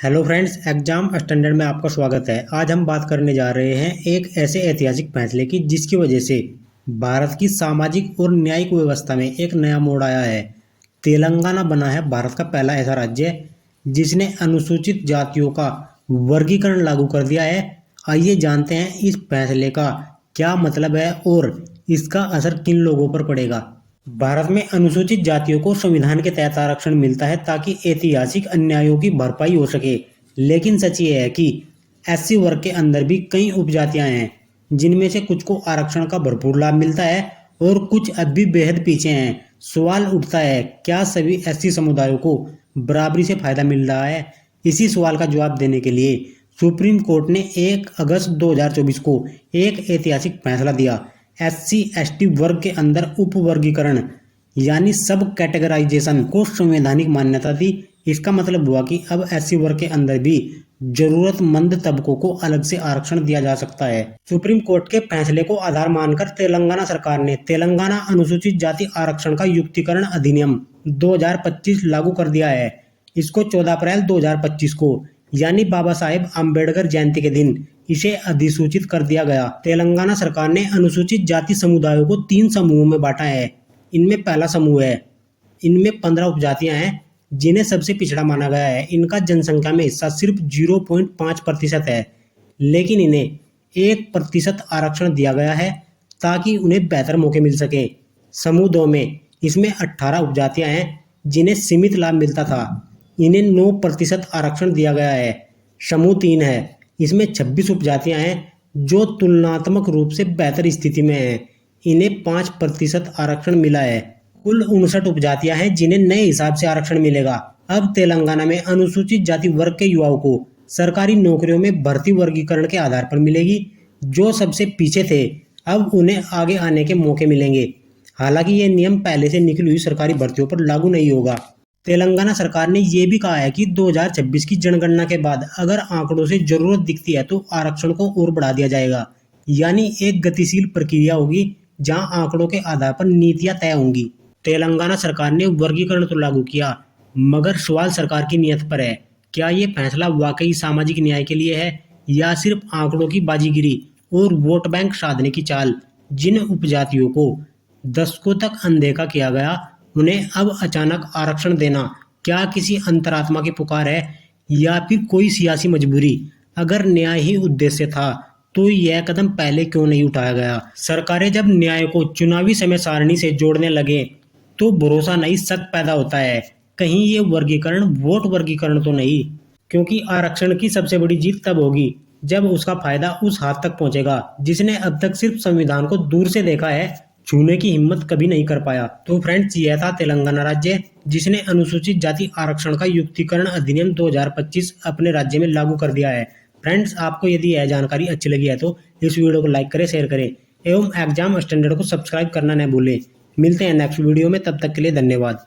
Hello friends, exam standard में आपका स्वागत है। आज हम बात करने जा रहे हैं एक ऐसे ऐतिहासिक फैसले की जिसकी वजह से भारत की सामाजिक और न्यायिक व्यवस्था में एक नया मोड़ आया है। तेलंगाना बना है भारत का पहला ऐसा राज्य जिसने अनुसूचित जातियों का वर्गीकरण लागू कर दिया है। आइए जानते हैं इस फैसले का क्या मतलब है और इसका असर किन लोगों पर पड़ेगा। भारत में अनुसूचित जातियों को संविधान के तहत आरक्षण मिलता है ताकि ऐतिहासिक अन्यायों की भरपाई हो सके। लेकिन सच ये है कि एससी वर्ग के अंदर भी कई उपजातियां हैं जिनमें से कुछ को आरक्षण का भरपूर लाभ मिलता है और कुछ अब भी बेहद पीछे हैं। सवाल उठता है, क्या सभी एससी समुदायों को बराबरी से फायदा मिल रहा है? इसी सवाल का जवाब देने के लिए सुप्रीम कोर्ट ने 1 अगस्त 2024 को एक ऐतिहासिक फैसला दिया। एससी एसटी वर्ग के अंदर उप वर्गीकरण यानी सब कैटेगराइजेशन को संवैधानिक मान्यता दी। इसका मतलब हुआ कि अब एससी वर्ग के अंदर भी जरूरतमंद तबकों को अलग से आरक्षण दिया जा सकता है। सुप्रीम कोर्ट के फैसले को आधार मानकर तेलंगाना सरकार ने तेलंगाना अनुसूचित जाति आरक्षण का युक्तिकरण अधिनियम 2025 लागू कर दिया है। इसको 14 अप्रैल 2025 को यानी बाबा साहेब अम्बेडकर जयंती के दिन इसे अधिसूचित कर दिया गया। तेलंगाना सरकार ने अनुसूचित जाति समुदायों को 3 समूहों में बांटा है। इनमें पहला समूह है, इनमें 15 उपजातियां हैं जिन्हें सबसे पिछड़ा माना गया है। इनका जनसंख्या में हिस्सा सिर्फ 0.5% है, लेकिन इन्हें 1% आरक्षण दिया गया है ताकि उन्हें बेहतर मौके मिल सके। समूह 2 में इसमें 18 उपजातियां हैं जिन्हें सीमित लाभ मिलता था, इन्हें 9% आरक्षण दिया गया है। समूह 3 है, इसमें 26 उपजातियां हैं जो तुलनात्मक रूप से बेहतर स्थिति में हैं, इन्हें 5% आरक्षण मिला है। कुल 59 उपजातियां हैं जिन्हें नए हिसाब से आरक्षण मिलेगा। अब तेलंगाना में अनुसूचित जाति वर्ग के युवाओं को सरकारी नौकरियों में भर्ती वर्गीकरण के आधार पर मिलेगी। जो सबसे पीछे थे अब उन्हें आगे आने के मौके मिलेंगे। हालांकि ये नियम पहले से निकली हुई सरकारी भर्तियों पर लागू नहीं होगा। तेलंगाना सरकार ने यह भी कहा है कि 2026 की जनगणना के बाद अगर आंकड़ों से जरूरत दिखती है तो आरक्षण को और बढ़ा दिया जाएगा। यानी एक गतिशील प्रक्रिया होगी जहां आंकड़ों के आधार पर नीतियां तय होंगी। तेलंगाना सरकार ने वर्गीकरण तो लागू किया, मगर सवाल सरकार की नीयत पर है। क्या ये फैसला वाकई सामाजिक न्याय के लिए है या सिर्फ आंकड़ों की बाजीगिरी और वोट बैंक साधने की चाल? जिन उपजातियों को दशकों तक अनदेखा किया गया उन्हें अब अचानक आरक्षण देना क्या किसी अंतरात्मा की पुकार है या फिर कोई सियासी मजबूरी? अगर न्याय ही उद्देश्य था तो यह कदम पहले क्यों नहीं उठाया गया? सरकारें जब न्याय को चुनावी समय सारणी से जोड़ने लगे तो भरोसा नहीं शक पैदा होता है, कहीं ये वर्गीकरण वोट वर्गीकरण तो नहीं। क्योंकि आरक्षण की सबसे बड़ी जीत तब होगी जब उसका फायदा उस हाथ तक पहुंचेगा जिसने अब तक सिर्फ संविधान को दूर से देखा है, छूने की हिम्मत कभी नहीं कर पाया। तो फ्रेंड्स, यह था तेलंगाना राज्य जिसने अनुसूचित जाति आरक्षण का युक्तिकरण अधिनियम 2025 अपने राज्य में लागू कर दिया है। फ्रेंड्स, आपको यदि यह जानकारी अच्छी लगी है तो इस वीडियो को लाइक करें, शेयर करें एवं एग्जाम स्टैंडर्ड को सब्सक्राइब करना न भूलें। मिलते हैं नेक्स्ट वीडियो में, तब तक के लिए धन्यवाद।